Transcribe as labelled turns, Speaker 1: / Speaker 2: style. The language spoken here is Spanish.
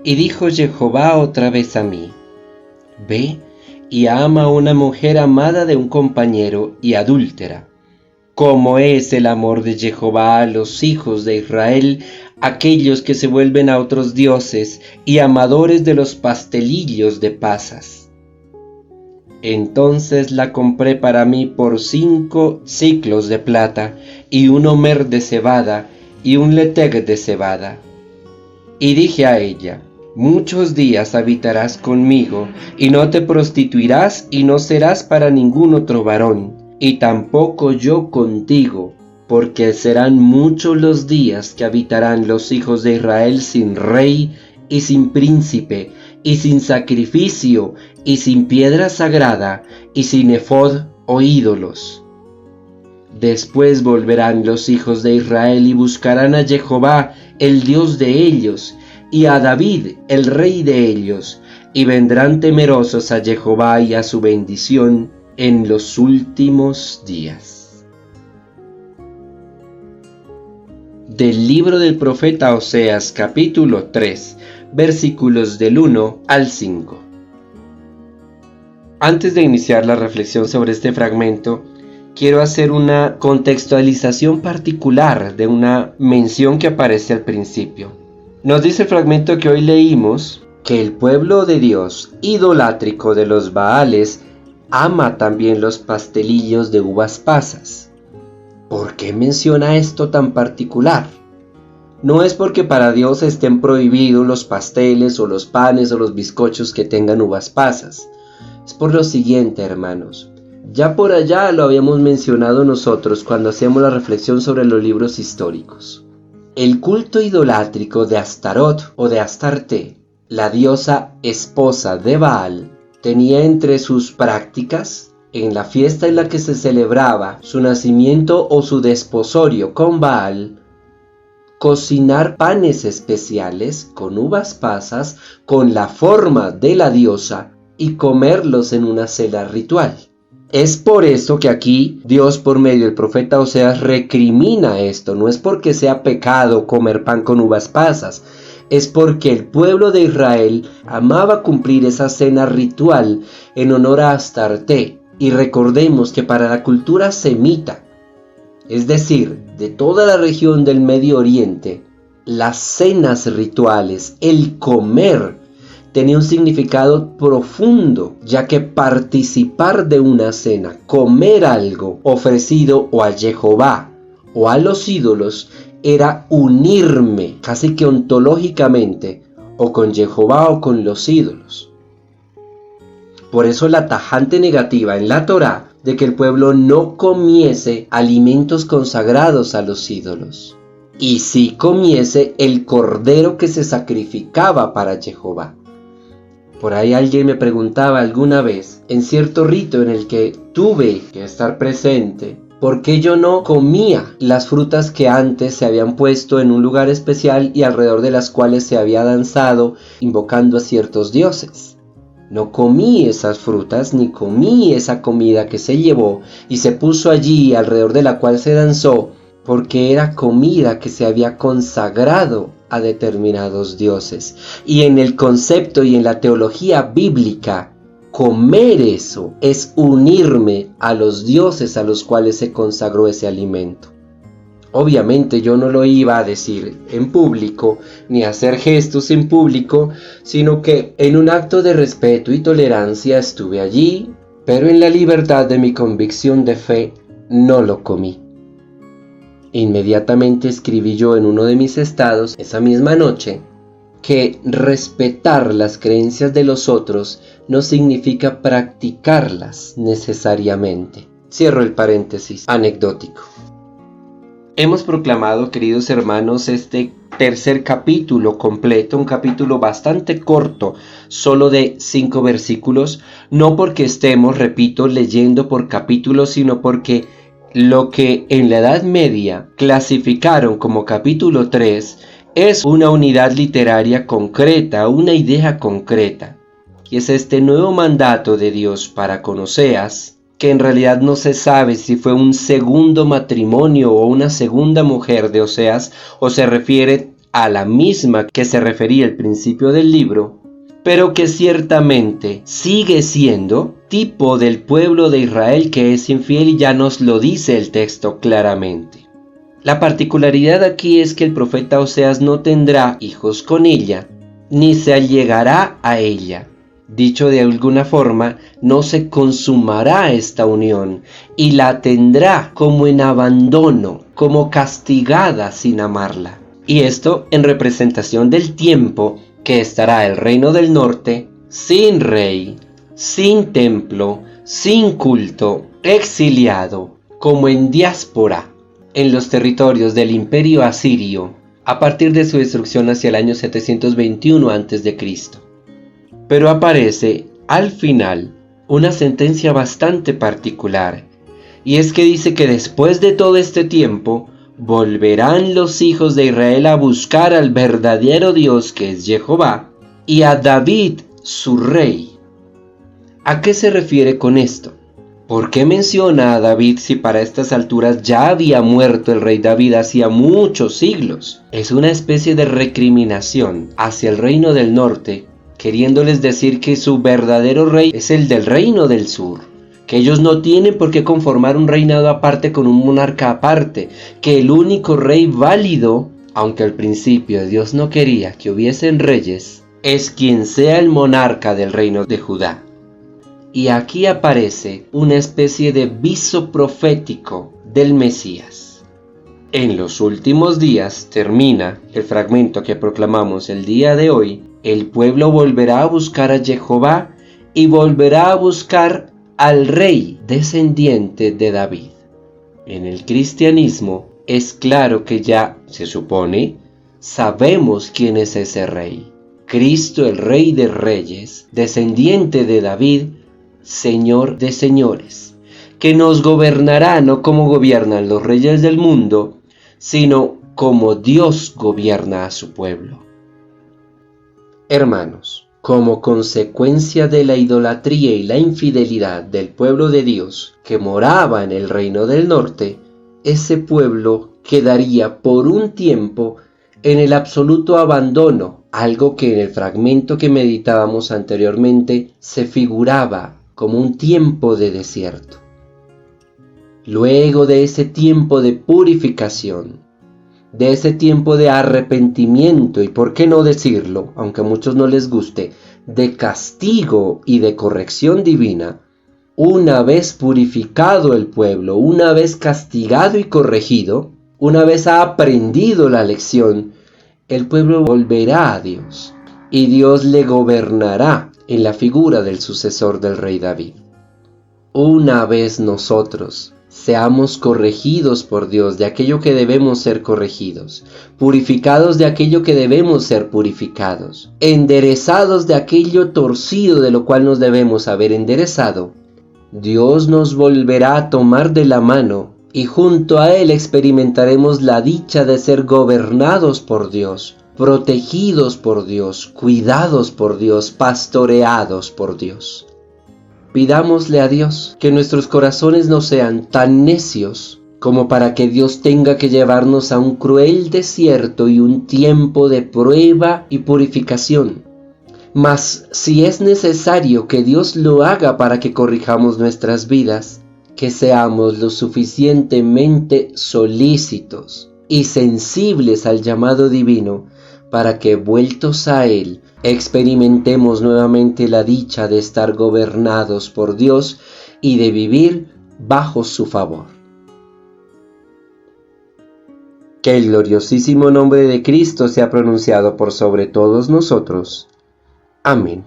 Speaker 1: Y dijo Jehová otra vez a mí: Ve y ama a una mujer amada de un compañero y adúltera, como es el amor de Jehová a los hijos de Israel, aquellos que se vuelven a otros dioses y amadores de los pastelillos de pasas. Entonces la compré para mí por 5 siclos de plata, y un homer de cebada, y un leteg de cebada. Y dije a ella: Muchos días habitarás conmigo, y no te prostituirás, y no serás para ningún otro varón, y tampoco yo contigo, porque serán muchos los días que habitarán los hijos de Israel sin rey, y sin príncipe, y sin sacrificio, y sin piedra sagrada, y sin ephod o ídolos. Después volverán los hijos de Israel y buscarán a Jehová, el Dios de ellos, y a David, el rey de ellos, y vendrán temerosos a Jehová y a su bendición en los últimos días. Del libro del profeta Oseas, capítulo 3, versículos del 1 al 5. Antes de iniciar la reflexión sobre este fragmento, quiero hacer una contextualización particular de una mención que aparece al principio. Nos dice el fragmento que hoy leímos que el pueblo de Dios, idolátrico de los Baales, ama también los pastelillos de uvas pasas. ¿Por qué menciona esto tan particular? No es porque para Dios estén prohibidos los pasteles o los panes o los bizcochos que tengan uvas pasas. Es por lo siguiente, hermanos. Ya por allá lo habíamos mencionado nosotros cuando hacíamos la reflexión sobre los libros históricos. El culto idolátrico de Astarot o de Astarte, la diosa esposa de Baal, tenía entre sus prácticas, en la fiesta en la que se celebraba su nacimiento o su desposorio con Baal, cocinar panes especiales con uvas pasas con la forma de la diosa y comerlos en una cena ritual. Es por eso que aquí Dios, por medio del profeta Oseas, recrimina esto. No es porque sea pecado comer pan con uvas pasas, es porque el pueblo de Israel amaba cumplir esa cena ritual en honor a Astarte. Y recordemos que para la cultura semita, es decir, de toda la región del Medio Oriente, las cenas rituales, el comer, tenía un significado profundo, ya que participar de una cena, comer algo ofrecido o a Jehová o a los ídolos, era unirme casi que ontológicamente o con Jehová o con los ídolos. Por eso la tajante negativa en la Torá de que el pueblo no comiese alimentos consagrados a los ídolos, y sí comiese el cordero que se sacrificaba para Jehová. Por ahí alguien me preguntaba alguna vez, en cierto rito en el que tuve que estar presente, ¿por qué yo no comía las frutas que antes se habían puesto en un lugar especial y alrededor de las cuales se había danzado invocando a ciertos dioses? No comí esas frutas ni comí esa comida que se llevó y se puso allí alrededor de la cual se danzó, porque era comida que se había consagrado a determinados dioses. Y en el concepto y en la teología bíblica, comer eso es unirme a los dioses a los cuales se consagró ese alimento. Obviamente yo no lo iba a decir en público, ni a hacer gestos en público, sino que en un acto de respeto y tolerancia estuve allí, pero en la libertad de mi convicción de fe no lo comí. Inmediatamente escribí yo en uno de mis estados esa misma noche que respetar las creencias de los otros no significa practicarlas necesariamente. Cierro el paréntesis anecdótico. Hemos proclamado, queridos hermanos, este tercer capítulo completo, un capítulo bastante corto, solo de 5 versículos, no porque estemos, repito, leyendo por capítulos, sino porque lo que en la Edad Media clasificaron como capítulo 3 es una unidad literaria concreta, una idea concreta, y es este nuevo mandato de Dios para con Oseas, que en realidad no se sabe si fue un segundo matrimonio o una segunda mujer de Oseas, o se refiere a la misma que se refería al principio del libro, pero que ciertamente sigue siendo tipo del pueblo de Israel que es infiel, y ya nos lo dice el texto claramente. La particularidad aquí es que el profeta Oseas no tendrá hijos con ella, ni se allegará a ella. Dicho de alguna forma, no se consumará esta unión y la tendrá como en abandono, como castigada sin amarla. Y esto en representación del tiempo que estará el reino del norte sin rey, sin templo, sin culto, exiliado, como en diáspora, en los territorios del imperio asirio, a partir de su destrucción hacia el año 721 a.C. Pero aparece al final una sentencia bastante particular, y es que dice que después de todo este tiempo volverán los hijos de Israel a buscar al verdadero Dios, que es Jehová, y a David su rey. ¿A qué se refiere con esto? ¿Por qué menciona a David si para estas alturas ya había muerto el rey David hacía muchos siglos? Es una especie de recriminación hacia el reino del norte, queriéndoles decir que su verdadero rey es el del reino del sur, que ellos no tienen por qué conformar un reinado aparte con un monarca aparte, que el único rey válido, aunque al principio Dios no quería que hubiesen reyes, es quien sea el monarca del reino de Judá. Y aquí aparece una especie de viso profético del Mesías. En los últimos días, termina el fragmento que proclamamos el día de hoy, el pueblo volverá a buscar a Jehová y volverá a buscar al rey descendiente de David. En el cristianismo es claro que ya, se supone, sabemos quién es ese rey. Cristo, el Rey de Reyes, descendiente de David, Señor de señores, que nos gobernará no como gobiernan los reyes del mundo, sino como Dios gobierna a su pueblo. Hermanos, como consecuencia de la idolatría y la infidelidad del pueblo de Dios que moraba en el reino del norte, ese pueblo quedaría por un tiempo en el absoluto abandono, algo que en el fragmento que meditábamos anteriormente se figuraba como un tiempo de desierto. Luego de ese tiempo de purificación, de ese tiempo de arrepentimiento y, por qué no decirlo, aunque a muchos no les guste, de castigo y de corrección divina, una vez purificado el pueblo, una vez castigado y corregido, una vez ha aprendido la lección, el pueblo volverá a Dios y Dios le gobernará en la figura del sucesor del rey David. Una vez nosotros seamos corregidos por Dios de aquello que debemos ser corregidos, purificados de aquello que debemos ser purificados, enderezados de aquello torcido de lo cual nos debemos haber enderezado, Dios nos volverá a tomar de la mano y junto a Él experimentaremos la dicha de ser gobernados por Dios, protegidos por Dios, cuidados por Dios, pastoreados por Dios. Pidámosle a Dios que nuestros corazones no sean tan necios como para que Dios tenga que llevarnos a un cruel desierto y un tiempo de prueba y purificación. Mas si es necesario que Dios lo haga para que corrijamos nuestras vidas, que seamos lo suficientemente solícitos y sensibles al llamado divino para que, vueltos a Él, experimentemos nuevamente la dicha de estar gobernados por Dios y de vivir bajo su favor. Que el gloriosísimo nombre de Cristo sea pronunciado por sobre todos nosotros. Amén.